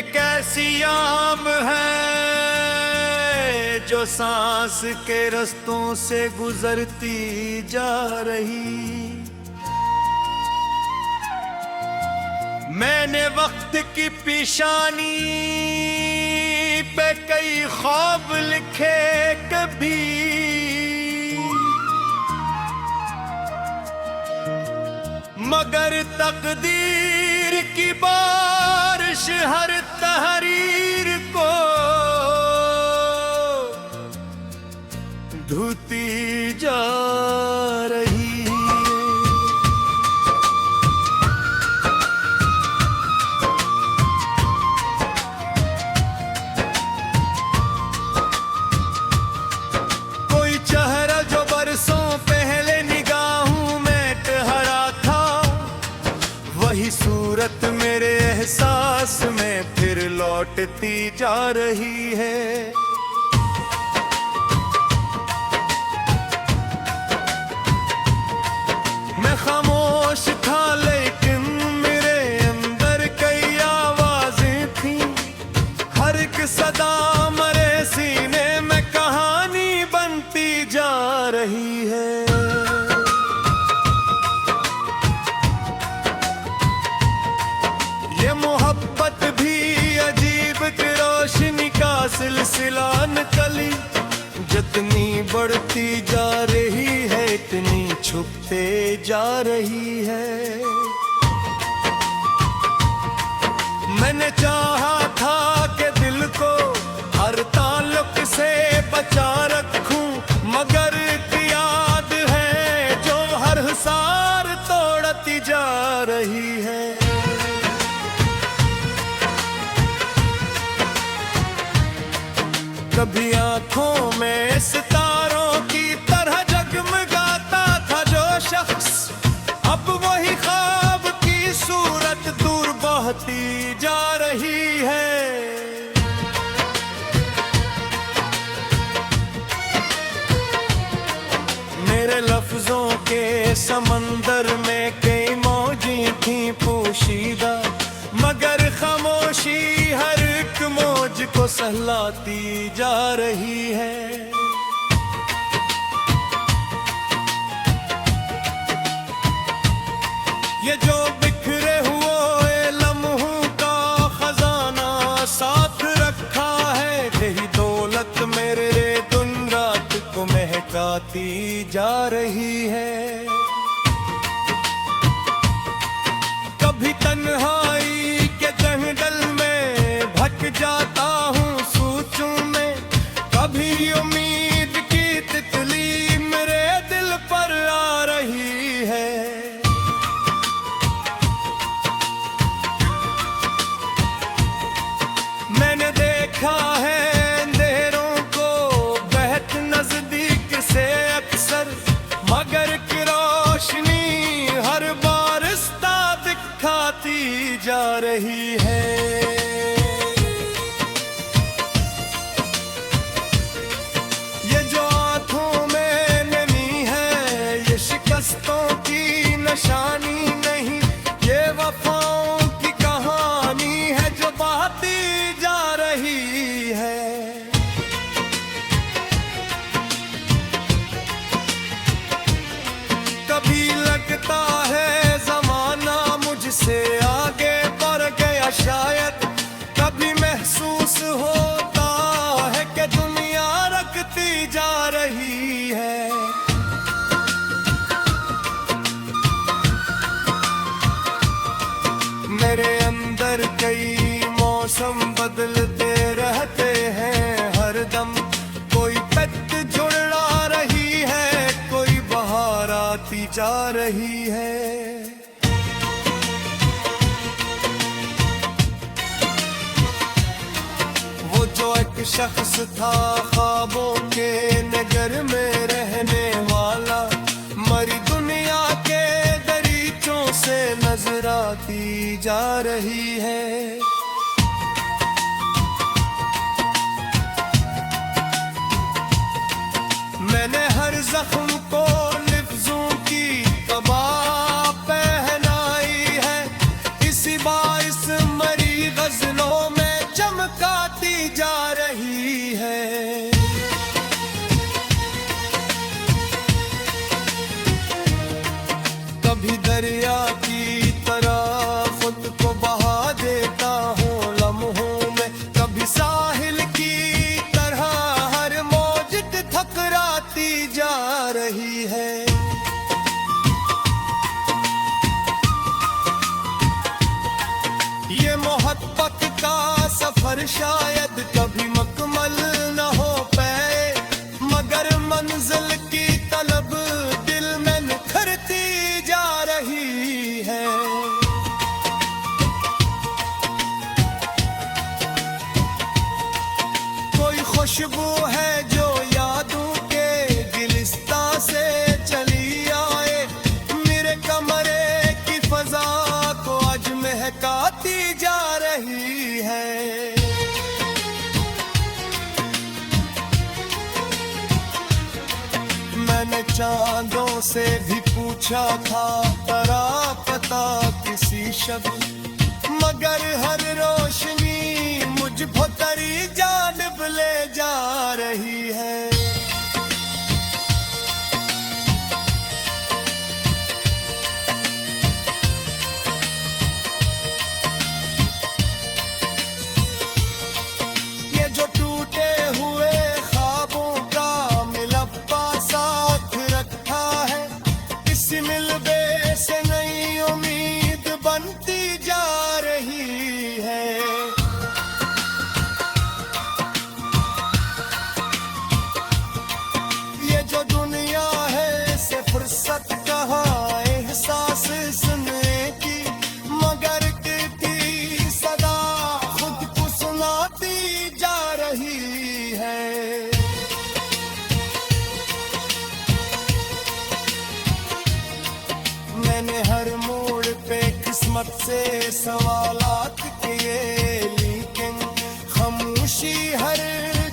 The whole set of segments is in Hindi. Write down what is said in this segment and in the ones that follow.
कैसी आम है जो सांस के रस्तों से गुजरती जा रही। मैंने वक्त की पेशानी पे कई ख्वाब लिखे कभी, मगर तकदीर की बारिश हर तहरीर को धुती जा रही। कोई चेहरा जो बरसों पहले निगाहों में ठहरा था, वही सूरत मेरे एहसास में फिर लौटती जा रही है। मैं खामोश था लेकिन मेरे अंदर कई आवाजें थी, हर एक सदा मरे सीने में कहानी बनती जा रही है। ये मोहब्बत भी अजीब की रोशनी का सिलसिला निकली, जितनी बढ़ती जा रही है इतनी छुपते जा रही है। मैंने चाहा था कि दिल को हर ताल्लुक से बचा रखूं, मगर एक याद है जो हर हिसार तोड़ती जा रही है। कभी आंखों में सितारों की तरह जगमगाता था जो शख्स, अब वही ख्वाब की सूरत दूर बहती जा रही है। मेरे लफ्जों के समंदर में कई मौजें थी पोशीदा, मगर खामोशी हर एक मौज को सहलाती जा रही है। ये जो बिखरे हुए लम्हों का खजाना साथ रखा है, यही दौलत मेरे दिन रात को महकाती जा रही है। कभी तन्हाई के जंगल में भटक जाता हूँ सोचूं में, कभी उम्मीद की तितली मेरे दिल पर आ रही है। मैंने देखा है अंधेरों को बहुत नजदीक से अक्सर, मगर की रोशनी हर बार रास्ता दिखाती जा रही है। ये जो आंखों में नमी है ये शिकस्तों की निशानी नहीं, ये वफाओं की कहानी है जो बहती जा रही है। कभी लगता है जमाना मुझसे आगे बढ़ गया शायद, कभी महसूस होता है कि दुनिया रखती जा रही है। मेरे अंदर कई मौसम बदलते रहते हैं हरदम, कोई पतझड़ आ रही है, कोई बहार आती जा रही है। वो जो एक शख्स था ख्वाबों के नगर में रहने वाला, मरी दुनिया के दरीचों से नजर आती जा रही है। मैंने हर जख्म को लिफ्जों की तबा पहनाई है, इसी बाइस मरी गजलों में है। ये मोहब्बत का सफर शायद कभी मुकम्मल न हो पाए, मगर मंजिल की तलब दिल में निखरती जा रही है। कोई खुशबू है जो यादों के गिलिस्ता से चली आए, मेरे कमरे की फजा को आज महकाती जा रही है। मैंने चांदों से भी पूछा था तरा पता किसी शब्द, मगर हर रोशनी मुझ भोतरी जानिब ले जा रही है। ये जो टूटे हुए ख्वाबों का मिलब्बा साथ रखा है, इस मिलबे से नई उम्मीद बनती जा रही है। ये जो दुनिया है से फुर्सत कहाँ एहसास सुनने की, मगर की सदा खुद को सुनाती जा रही है। मैंने हर मोड़ पे किस्मत से सवालात किए, लेकिन खामोशी हर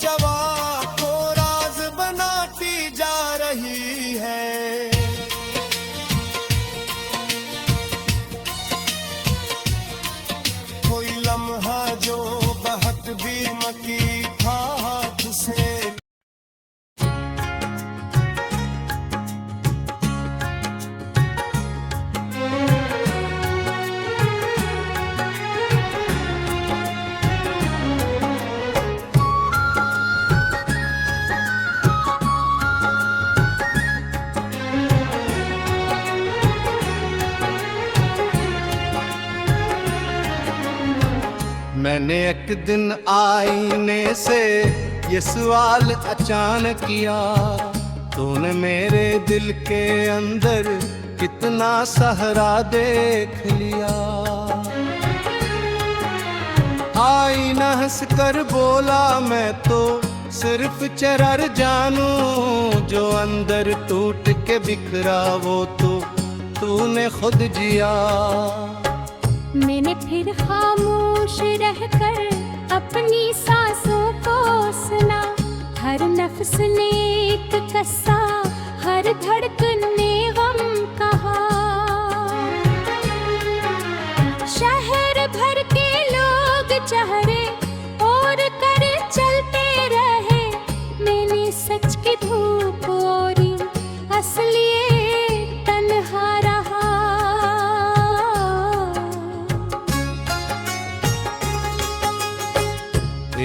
जवाब को राज बनाती जा रही है। कोई लम्हा जो बहुत भी मकी था हाथ से, मैंने एक दिन आईने से ये सवाल अचानक किया, तूने मेरे दिल के अंदर कितना सहरा देख लिया। आईना हंस कर बोला मैं तो सिर्फ चरर जानूं, जो अंदर टूट के बिखरा वो तो तूने खुद जिया। मैंने फिर खामोश रहकर अपनी सांसों को सुना, हर नफ्स ने एक कस्सा, हर धड़कन ने गम कहा। शहर भर के लोग चेहरे और कर चलते रहे, मैंने सच की धूप और असली तन्हा रहा।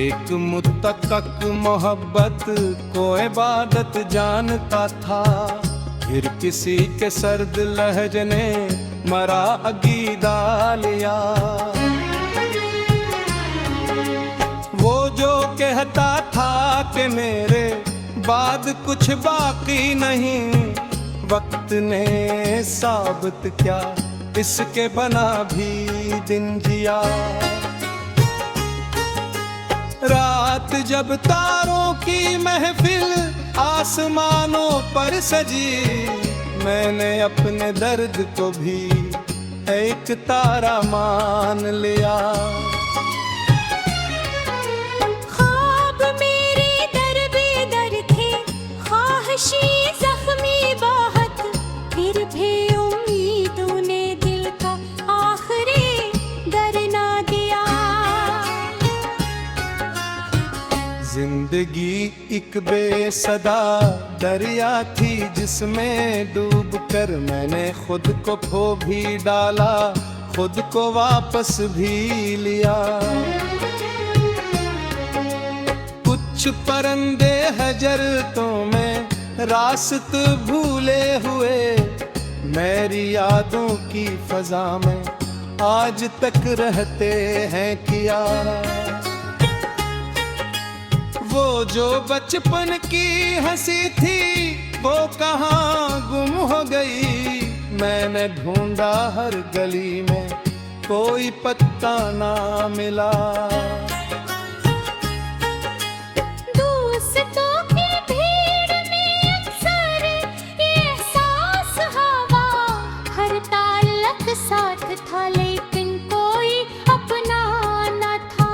एक मुतक़क़ मोहब्बत को इबादत जानता था, फिर किसी के सर्द लहजे ने मरा अकीदा लिया। वो जो कहता था कि मेरे बाद कुछ बाकी नहीं, वक्त ने साबित क्या इसके बना भी दिन जिया। रात जब तारों की महफिल आसमानों पर सजी, मैंने अपने दर्द को भी एक तारा मान लिया। ख्वाब मेरे दर बेदर थे, ख्वाहिशी जख्मी बहुत, फिर भी उम्मीदों ने दिल का आखिरी दर ना दिया। जिंदगी एक बेसदा दरिया थी जिसमें डूब कर मैंने खुद को खो भी डाला, खुद को वापस भी लिया। कुछ परिंदे हजरतों में रास्त भूले हुए मेरी यादों की फजा में आज तक रहते हैं किया। वो जो बचपन की हंसी थी वो कहाँ गुम हो गई। मैंने ढूंढा हर गली में कोई पत्ता ना मिला। दोस्तों की भीड़ में अक्सर ये एहसास हवा, हर ताल्लुक साथ था लेकिन कोई अपना न था।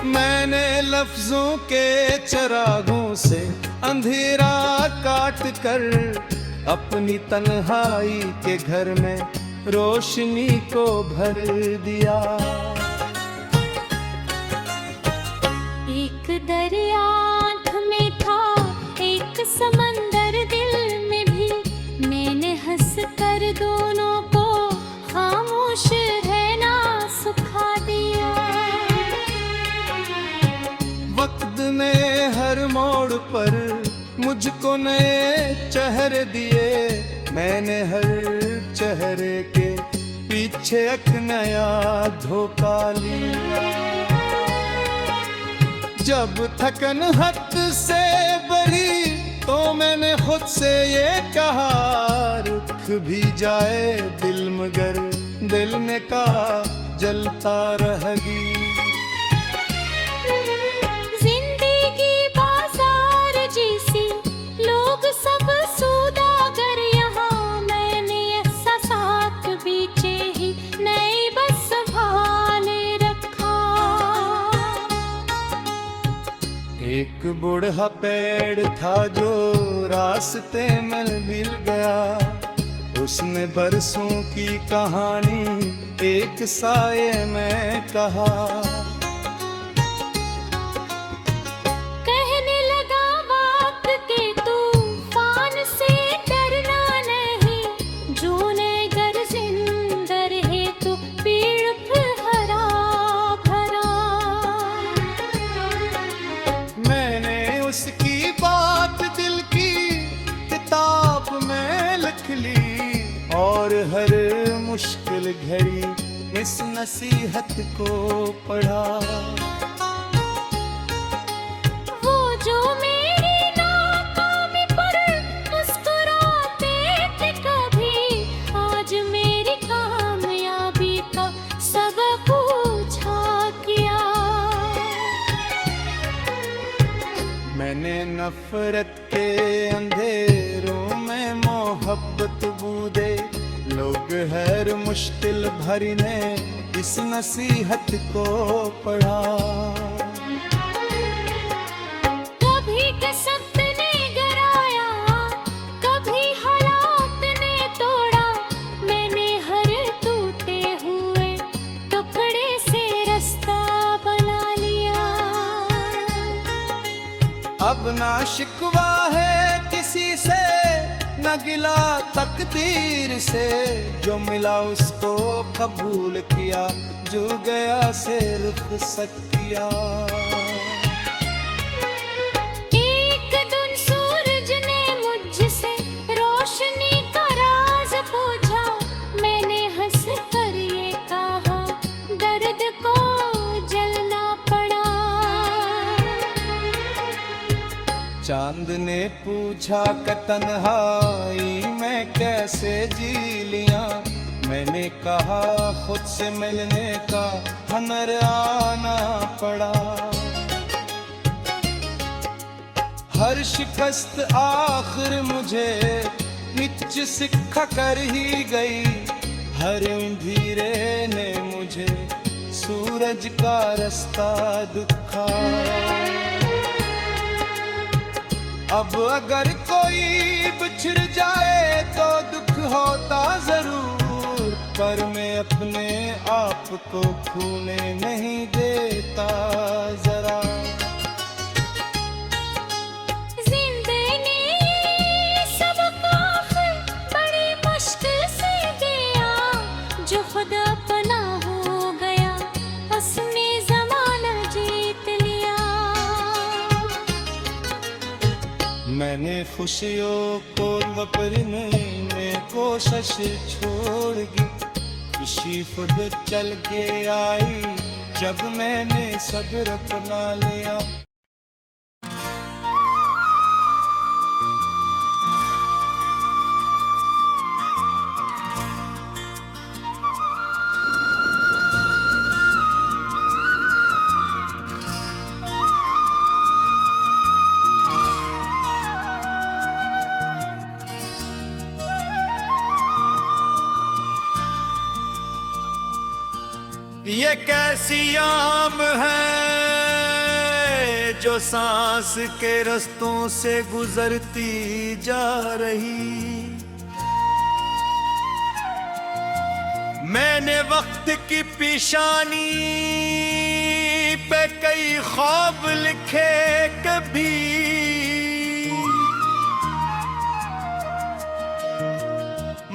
मैंने लफ्जों के चरागों से अंधेरा काट कर अपनी तन्हाई के घर में रोशनी को भर दिया। एक दरिया आँख में था, एक समंदर दिल में भी। मैंने हंस कर दोनों को खामोश रहना सिखा दिया। वक्त ने हर मोड़ पर मुझको नए चेहरे दिए। मैंने हर चेहरे के पीछे एक नया धोखा लिया। जब थकन हद से बढ़ी तो मैंने खुद से ये कहा, रुक भी जाए दिल मगर दिल ने कहा जलता रहेगी। एक बूढ़ा पेड़ था जो रास्ते में मिल गया। उसने बरसों की कहानी एक साये में कहा। कहने लगा वक्त के तूफान से डरना नहीं, जूने गर जिंदा रहे तो पेड़ फिर हरा भरा। उसकी बात दिल की किताब में लिख ली और हर मुश्किल घड़ी इस नसीहत को पढ़ा। वो जो मेरी नाकामी पर मुस्कुराते थे कभी, आज मेरी कामयाबी का सबक पूछा किया। मैंने नफरत के अंधेरों में मोहब्बत बूंदे। लोग हर मुश्किल भरी ने इस नसीहत को पढ़ा। कभी कसम ने गिराया, कभी हालात ने तोड़ा। मैंने हर टूटे हुए टुकड़े से रास्ता बना लिया। अब ना शिकवा है किसी से न गिला तकदीर से। जो मिला उसको कबूल किया, जो गया से रुखसत किया। एक दिन सूरज ने मुझसे रोशनी का राज पूछा। मैंने हंस कर ये कहा, दर्द को जलना पड़ा। चांद ने पूछा कि तन्हाई में कैसे जी लिया। मैंने कहा खुद से मिलने का हुनर आना पड़ा। हर शिकस्त आखिर मुझे निच सिखा कर ही गई। हर अंधेरे ने मुझे सूरज का रास्ता दिखाया। अब अगर कोई बिछड़ जाए तो दुख होता जरूर, पर मैं अपने आप को खोने नहीं देता जरा। जिंदगी सबक आखिर बड़ी मुश्किल से दिया। जो खुद अपना हो गया उसने जमाना जीत लिया। मैंने खुशियों को वपरने में कोशिश छोड़ दी, खुशी खुद चल के आई जब मैंने सब्र अपना लिया। ये कैसी आम है जो सांस के रस्तों से गुजरती जा रही। मैंने वक्त की पेशानी पे कई ख्वाब लिखे कभी,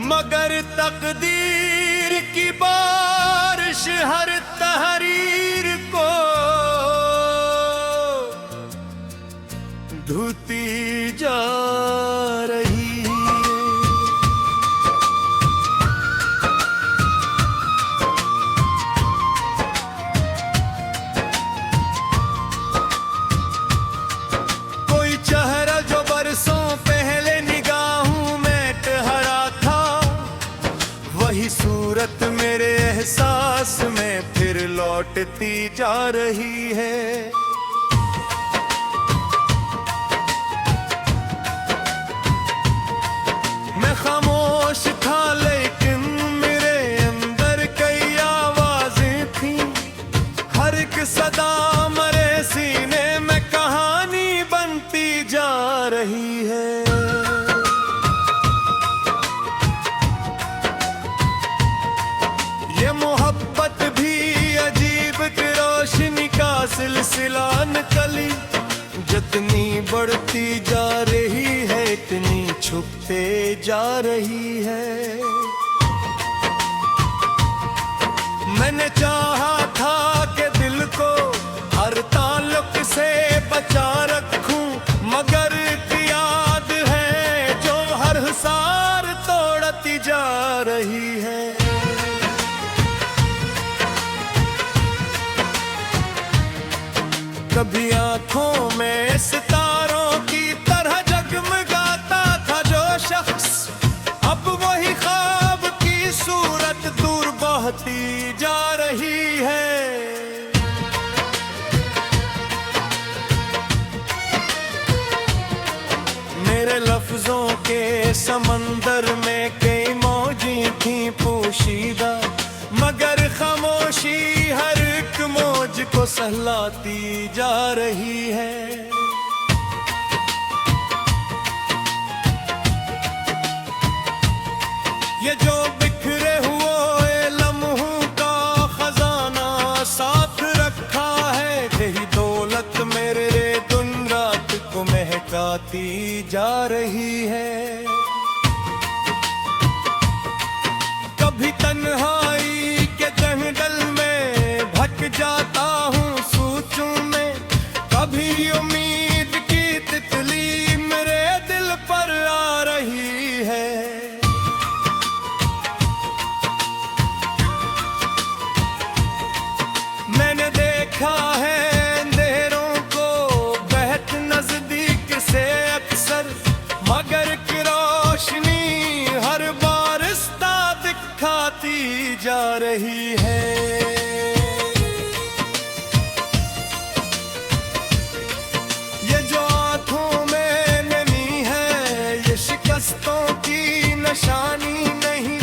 मगर तकदीर की बारिश हर तहरीर को धुती जा रही है। कोई चेहरा जो बरसों पहले निगाहों में ठहरा था, वही सूरत मेरे एहसास में फिर लौटती जा रही है। मैं खामोश था लेकिन मेरे अंदर कई आवाजें थी, हर एक सदा मरे सीने में कहानी बनती जा रही है। ये मोहब्बत भी अजीब की रोशनी का सिलसिला निकली, जितनी बढ़ती जा रही है इतनी छुपते जा रही है। मैंने चाहा था कि दिल को हर ताल्लुक से बचा रखूं, मगर एक याद है जो हर हिसार तोड़ती जा रही है। कभी आंखों में सितारों की तरह जगमगाता था जो शख्स, अब वही ख्वाब की सूरत दूर बहती जा रही है। मेरे लफ्जों के समंदर में कई मौजें थी पोशीदा, मगर खामोशी हर एक मौज को सहलाती जा रही है। ये जो बिखरे हुए लम्हों का खजाना साथ रखा है, यही दौलत मेरे दिन रात को महकाती जा रही है। कभी तन्हाई के जंगल में भटक जाता हूँ सोचूं में, कभी उम्मीद की तितली मेरे दिल पर आ रही है। मैंने देखा है अंधेरों को बहुत नजदीक से अक्सर, मगर की रोशनी हर बार रास्ता दिखाती जा रही है। ये जो आंखों में नमी है ये शिकस्तों की निशानी नहीं,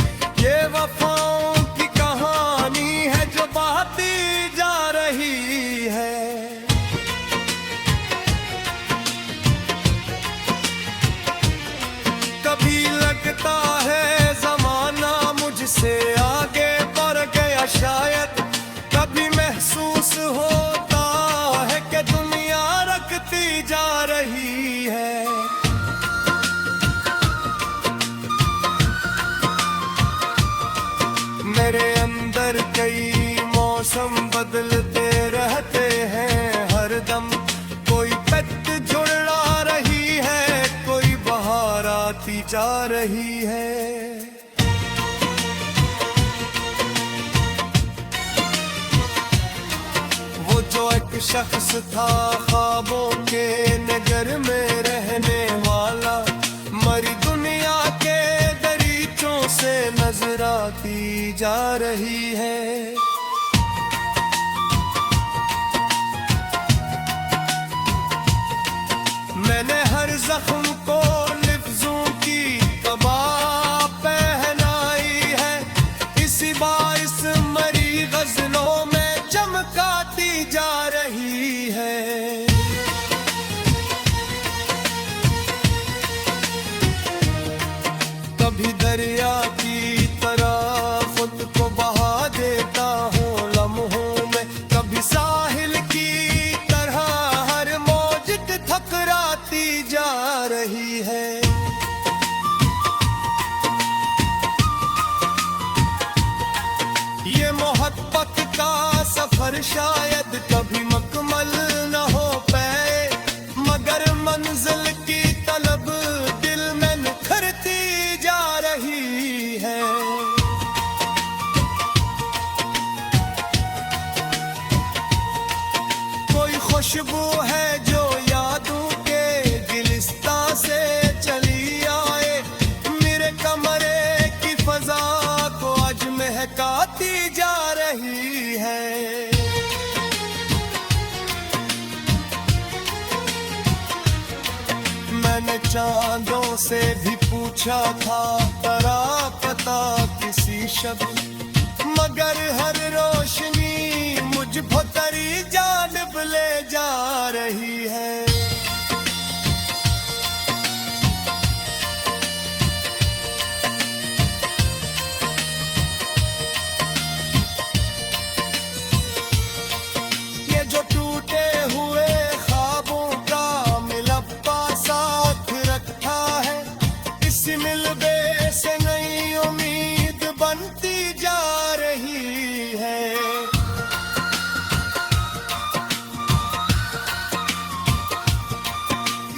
ये वफाओं की कहानी है जो बहती जा रही है। कभी लगता है जमाना मुझसे आगे बढ़ गया शायद, कभी महसूस होता है कि दुनिया रखती जा रही है। मेरे अंदर कई मौसम बदलते रहते हैं हरदम, कोई पत्त झुलड़ा रही है, टकराती जा रही है। वो जो एक शख्स था ख्वाबों के नगर में रहने वाला, मरी दुनिया के दरीचों से नजर आती जा रही है। मैंने हर जख्म को लिफ्जों की तबा पहनाई है, इसी बाइस मरी गजलों में चमकाती जा रही है। कभी दरिया की तरह खुद को बहा देता हूँ लम्हों में, कभी साहिल की तरह हर मौज ठकराती जा रही है। ये मोहब्बत का सफर शायद कभी मुकम्मल न हो पाए, मगर मंजिल की तलब दिल में निखरती जा रही है। कोई खुशबू है जो यादों के गिलिस्ता से चली आए, मेरे कमरे की फजा को आज महकाती जा रही है। मैंने चांदों से भी पूछा था तरा पता किसी शब्द, मगर हर रोशनी मुझ भोतरी जानिब ले जा रही है। ये जो टूटे हुए ख्वाबों का मिलब्बा साथ रखा है, इस मिलबे से नई उम्मीद बनती जा रही है।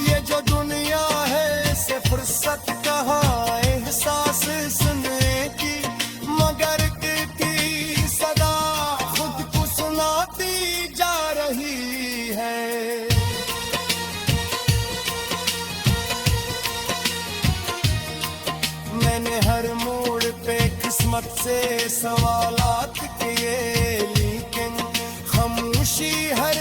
ये जो दुनिया है से फुर्सत कहाँ एहसास सुनने की, मगर की सदा खुद को सुनाती जा रही है। मैंने हर मोड़ पे किस्मत से सवालात किए, लेकिन खामोशी हर